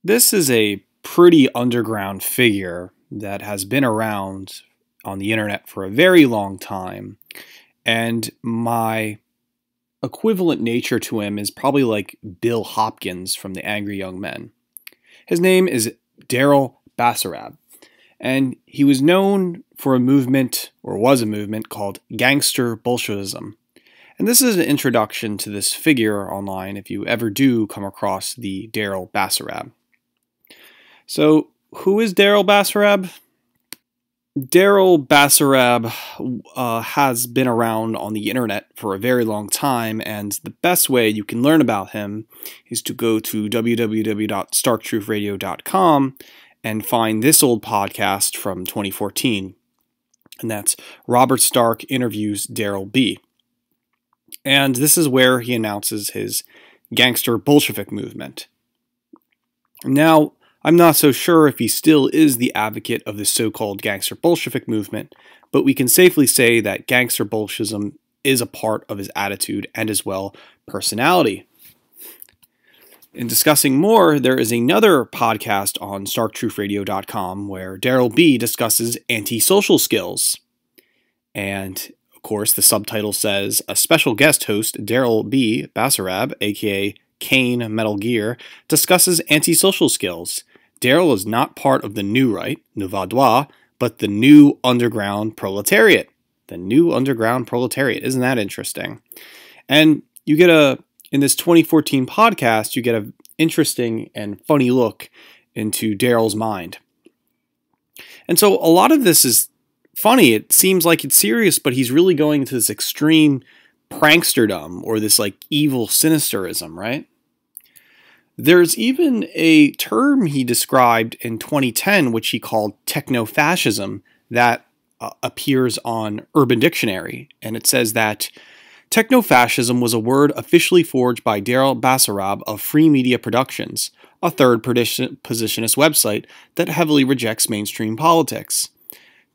This is a pretty underground figure that has been around on the internet for a very long time, and my equivalent nature to him is probably like Bill Hopkins from the Angry Young Men. His name is Daryl Basarab, and he was known for a movement, or was a movement, called Gangster Bolshevism. And this is an introduction to this figure online if you ever do come across the Daryl Basarab. So, who is Daryl Basarab? Daryl Basarab has been around on the internet for a very long time, and the best way you can learn about him is to go to www.starktruthradio.com and find this old podcast from 2014, and that's Robert Stark Interviews Daryl B. And this is where he announces his Gangster Bolshevik movement. Now, I'm not so sure if he still is the advocate of the so-called Gangster Bolshevik movement, but we can safely say that Gangster Bolshevism is a part of his attitude and as well personality. In discussing more, there is another podcast on StarkTruthRadio.com where Daryl B discusses antisocial skills. And of course, the subtitle says, a special guest host, Daryl B. Basarab, aka Kane Metal Gear, discusses antisocial skills. Daryl is not part of the new right, Nouveau Droit, but the new underground proletariat. The new underground proletariat. Isn't that interesting? And you get in this 2014 podcast, you get an interesting and funny look into Daryl's mind. And so a lot of this is funny. It seems like it's serious, but he's really going into this extreme pranksterdom or this like evil sinisterism, right? There's even a term he described in 2010, which he called techno-fascism, that appears on Urban Dictionary. And it says that techno-fascism was a word officially forged by Daryl Basarab of Free Media Productions, a third-positionist website that heavily rejects mainstream politics.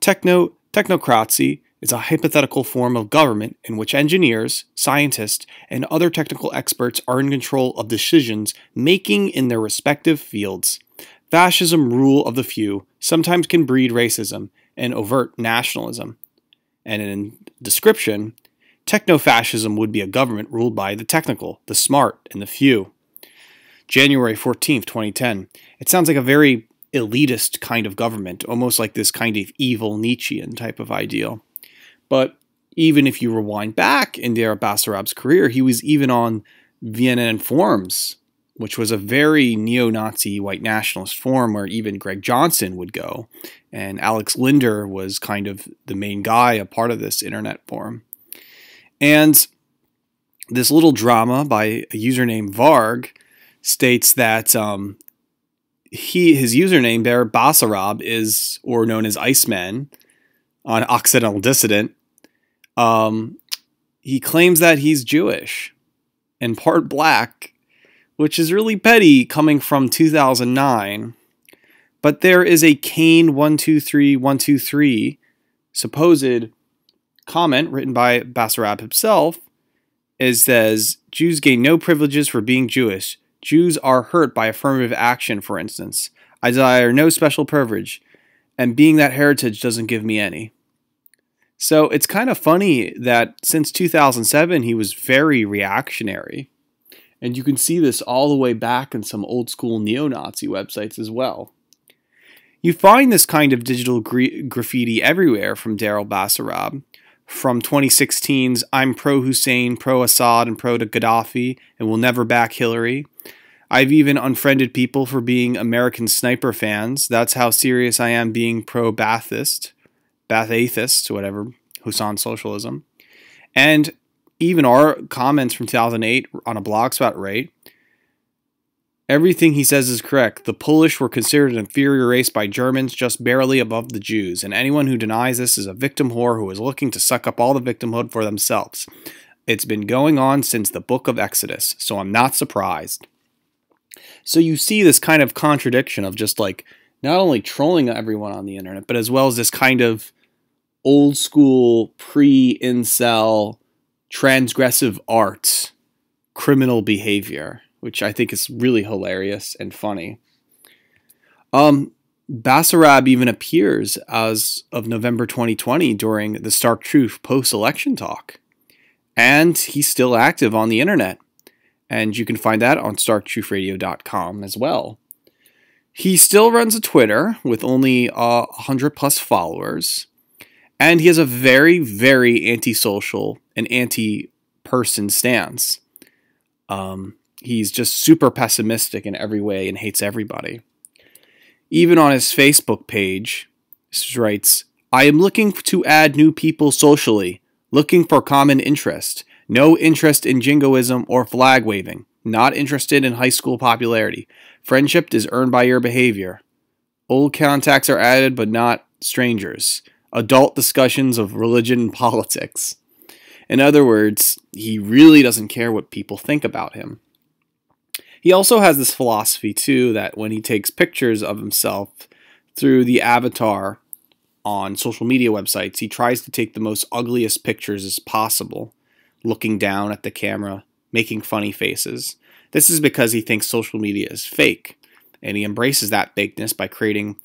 Technocracy is a hypothetical form of government in which engineers, scientists, and other technical experts are in control of decisions making in their respective fields. Fascism, rule of the few, sometimes can breed racism and overt nationalism. And in description, techno-fascism would be a government ruled by the technical, the smart, and the few. January 14th, 2010. It sounds like a very elitist kind of government, almost like this kind of evil Nietzschean type of ideal. But even if you rewind back in Daryl Basarab's career, he was even on Vienna Forums, which was a very neo-Nazi white nationalist forum where even Greg Johnson would go. And Alex Linder was kind of the main guy, a part of this internet forum. And this little drama by a user named Varg states that his username there, Basarab, is, or known as Iceman on Occidental Dissident. He claims that he's Jewish and part black, which is really petty coming from 2009. But there is a Kane123123 supposed comment written by Basarab himself. It says, Jews gain no privileges for being Jewish. Jews are hurt by affirmative action, for instance. I desire no special privilege, and being that heritage doesn't give me any. So it's kind of funny that since 2007, he was very reactionary. And you can see this all the way back in some old school neo-Nazi websites as well. You find this kind of digital graffiti everywhere from Daryl Basarab. From 2016's I'm pro-Hussein, pro-Assad, and pro-Gaddafi, and will never back Hillary. I've even unfriended people for being American Sniper fans. That's how serious I am being pro-Ba'athist, whatever, Hussein socialism. And even our comments from 2008 on a blogspot rate, everything he says is correct. The Polish were considered an inferior race by Germans, just barely above the Jews. And anyone who denies this is a victim whore who is looking to suck up all the victimhood for themselves. It's been going on since the book of Exodus, so I'm not surprised. So you see this kind of contradiction of just like not only trolling everyone on the internet, but as well as this kind of old school pre-incel transgressive art criminal behavior, which I think is really hilarious and funny. Basarab even appears as of November 2020 during the Stark Truth post-election talk. And he's still active on the internet. And you can find that on starktruthradio.com as well. He still runs a Twitter with only 100 plus followers. And he has a very, very antisocial and anti-person stance. He's just super pessimistic in every way and hates everybody. Even on his Facebook page, he writes, "I am looking to add new people socially, looking for common interest. No interest in jingoism or flag waving. Not interested in high school popularity. Friendship is earned by your behavior. Old contacts are added, but not strangers. Adult discussions of religion and politics." In other words, he really doesn't care what people think about him. He also has this philosophy, too, that when he takes pictures of himself through the avatar on social media websites, he tries to take the most ugliest pictures as possible, looking down at the camera, making funny faces. This is because he thinks social media is fake, and he embraces that fakeness by creating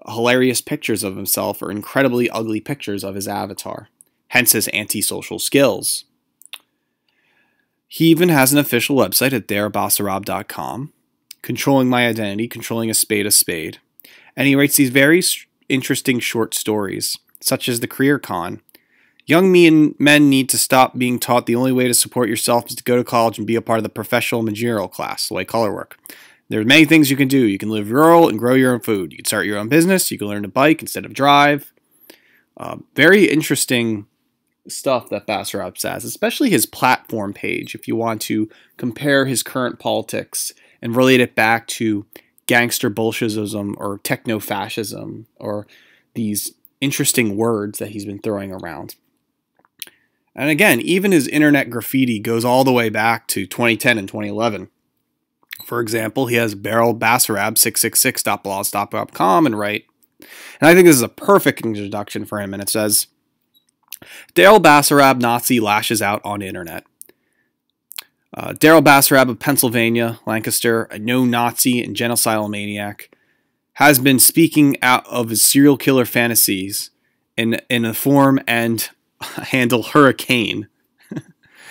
hilarious pictures of himself or incredibly ugly pictures of his avatar, hence his antisocial skills. He even has an official website at darylbasarab.com, controlling my identity, controlling a spade, and he writes these very interesting short stories, such as The Career Con. Young men need to stop being taught the only way to support yourself is to go to college and be a part of the professional managerial class, the white collar work. There are many things you can do. You can live rural and grow your own food. You can start your own business. You can learn to bike instead of drive. Very interesting stuff that Basarab says, especially his platform page, if you want to compare his current politics and relate it back to Gangster Bolshevism or techno-fascism or these interesting words that he's been throwing around. And again, even his internet graffiti goes all the way back to 2010 and 2011. For example, he has Daryl Basarab 666.blogspot.com and write, and I think this is a perfect introduction for him, and it says, Daryl Basarab Nazi lashes out on internet. Daryl Basarab of Pennsylvania, Lancaster, a known Nazi and genocidal maniac, has been speaking out of his serial killer fantasies in a form and handle hurricane.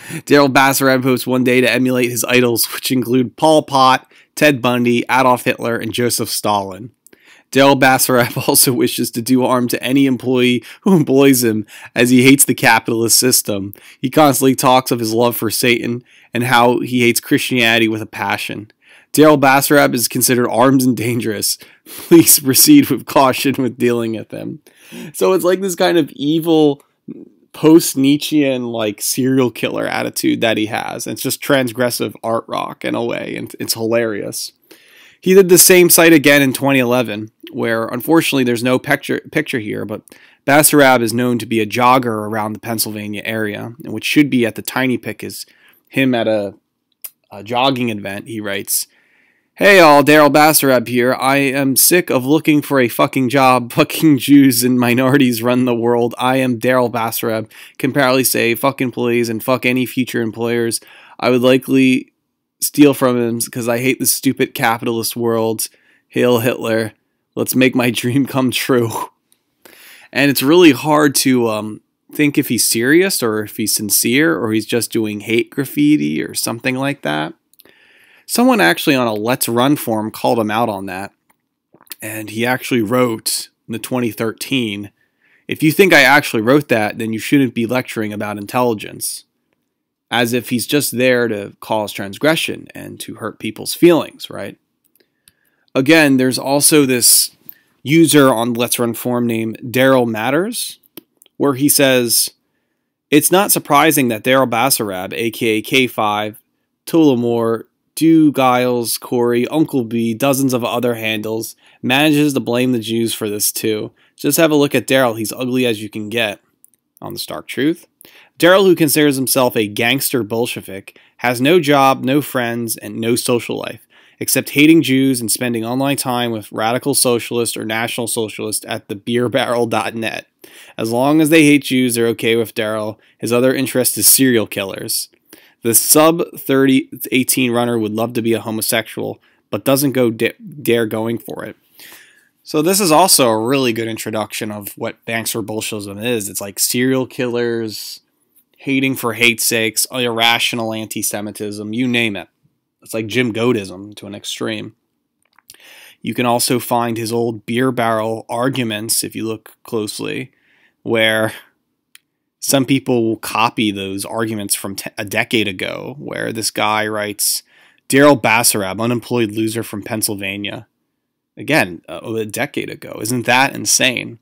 Daryl Basarab hopes one day to emulate his idols, which include Pol Pot, Ted Bundy, Adolf Hitler, and Joseph Stalin. Daryl Basarab also wishes to do harm to any employee who employs him, as he hates the capitalist system. He constantly talks of his love for Satan and how he hates Christianity with a passion. Daryl Basarab is considered armed and dangerous. Please proceed with caution with dealing with him. So it's like this kind of evil post-Nietzschean like serial killer attitude that he has. It's just transgressive art rock in a way, and it's hilarious. He did the same site again in 2011, where unfortunately there's no picture here, but Basarab is known to be a jogger around the Pennsylvania area, and which should be at the tiny pic is him at a jogging event. He writes, "Hey all, Daryl Basarab here. I am sick of looking for a fucking job. Fucking Jews and minorities run the world. I am Daryl Basarab. Can proudly say fuck employees and fuck any future employers. I would likely steal from him because I hate the stupid capitalist world. Hail Hitler. Let's make my dream come true." And it's really hard to think if he's serious or if he's sincere or he's just doing hate graffiti or something like that. Someone actually on a Let's Run forum called him out on that. And he actually wrote in the 2013, "If you think I actually wrote that, then you shouldn't be lecturing about intelligence." As if he's just there to cause transgression and to hurt people's feelings, right? Again, there's also this user on Let's Run forum named Daryl Matters, where he says, "It's not surprising that Daryl Basarab, aka K5, Tullamore, Dew, Giles, Corey, Uncle B, dozens of other handles, manages to blame the Jews for this too. Just have a look at Daryl, he's ugly as you can get." On the Stark Truth, Daryl, who considers himself a gangster Bolshevik, has no job, no friends, and no social life, except hating Jews and spending online time with radical socialists or national socialists at the beerbarrel.net. As long as they hate Jews, they're okay with Daryl. His other interest is serial killers. The sub-30 18 runner would love to be a homosexual, but doesn't go dare going for it. So this is also a really good introduction of what Gangster Bolshevism is. It's like serial killers, hating for hate's sakes, irrational anti-Semitism, you name it. It's like Jim Goatism to an extreme. You can also find his old beer barrel arguments, if you look closely, where some people will copy those arguments from a decade ago, where this guy writes, Daryl Basarab, unemployed loser from Pennsylvania. Again, a decade ago. Isn't that insane?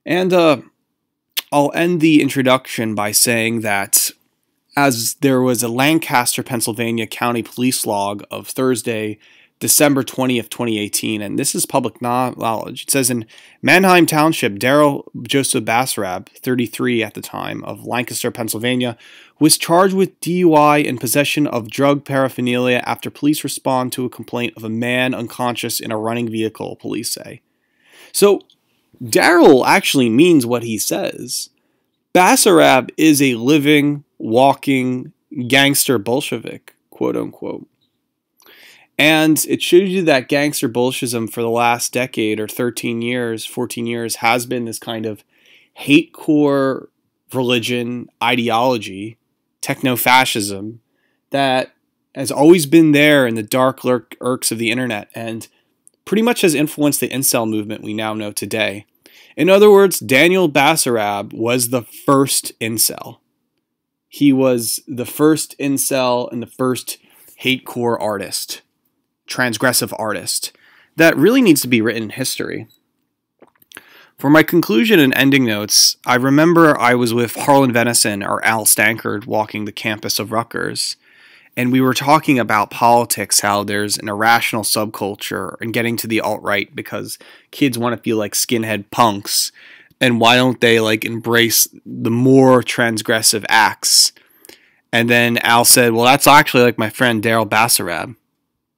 And I'll end the introduction by saying that as there was a Lancaster, Pennsylvania County Police log of Thursday, December 20th, 2018, and this is public knowledge. It says in Manheim Township, Daryl Joseph Basarab, 33 at the time, of Lancaster, Pennsylvania, was charged with DUI and possession of drug paraphernalia after police respond to a complaint of a man unconscious in a running vehicle, police say. So Daryl actually means what he says. Basarab is a living, walking gangster Bolshevik, quote unquote. And it shows you that gangster Bolshevism for the last decade or 13 years, 14 years has been this kind of hate core religion, ideology, techno-fascism that has always been there in the dark irks of the internet and pretty much has influenced the incel movement we now know today. In other words, Daryl Basarab was the first incel. He was the first incel and the first hate core artist, transgressive artist, that really needs to be written in history. For my conclusion and ending notes, I remember I was with Harlan Venison or Al Stankard walking the campus of Rutgers, and we were talking about politics, how there's an irrational subculture and getting to the alt-right because kids want to feel like skinhead punks, and why don't they like embrace the more transgressive acts? And then Al said, well, that's actually like my friend Daryl Basarab.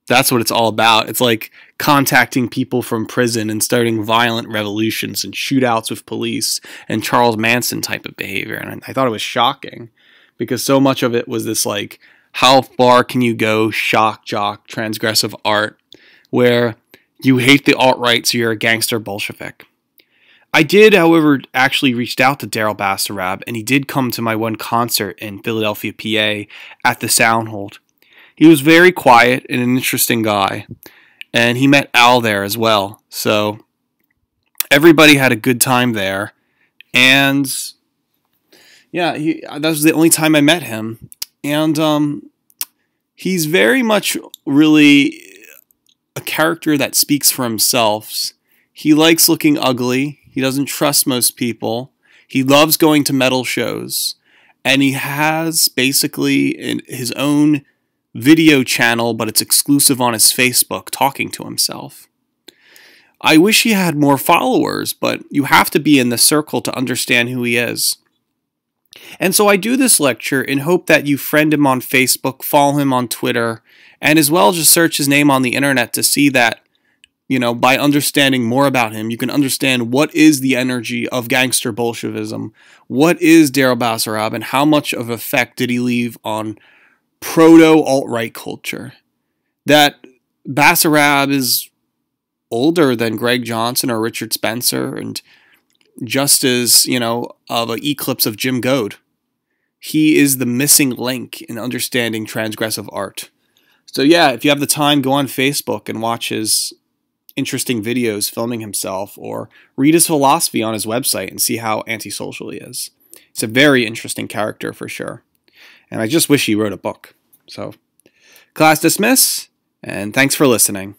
That's what it's all about. It's like contacting people from prison and starting violent revolutions and shootouts with police and Charles Manson type of behavior. And I thought it was shocking because so much of it was this like, how far can you go, shock jock, transgressive art, where you hate the alt-right, so you're a gangster Bolshevik. I did, however, actually reached out to Daryl Basarab, and he did come to my one concert in Philadelphia, PA, at the Soundhold. He was very quiet and an interesting guy, and he met Al there as well. So everybody had a good time there, and yeah, that was the only time I met him. And he's very much really a character that speaks for himself. He likes looking ugly. He doesn't trust most people. He loves going to metal shows. And he has basically his own video channel, but it's exclusive on his Facebook, talking to himself. I wish he had more followers, but you have to be in the circle to understand who he is. And so I do this lecture in hope that you friend him on Facebook, follow him on Twitter, and as well just search his name on the internet to see that, you know, by understanding more about him, you can understand what is the energy of gangster Bolshevism, what is Daryl Basarab, and how much of effect did he leave on proto-alt-right culture. That Basarab is older than Greg Johnson or Richard Spencer, and just as, you know, of an eclipse of Jim Goad. He is the missing link in understanding transgressive art. So yeah, if you have the time, go on Facebook and watch his interesting videos filming himself, or read his philosophy on his website and see how antisocial he is. It's a very interesting character for sure. And I just wish he wrote a book. So, class dismiss, and thanks for listening.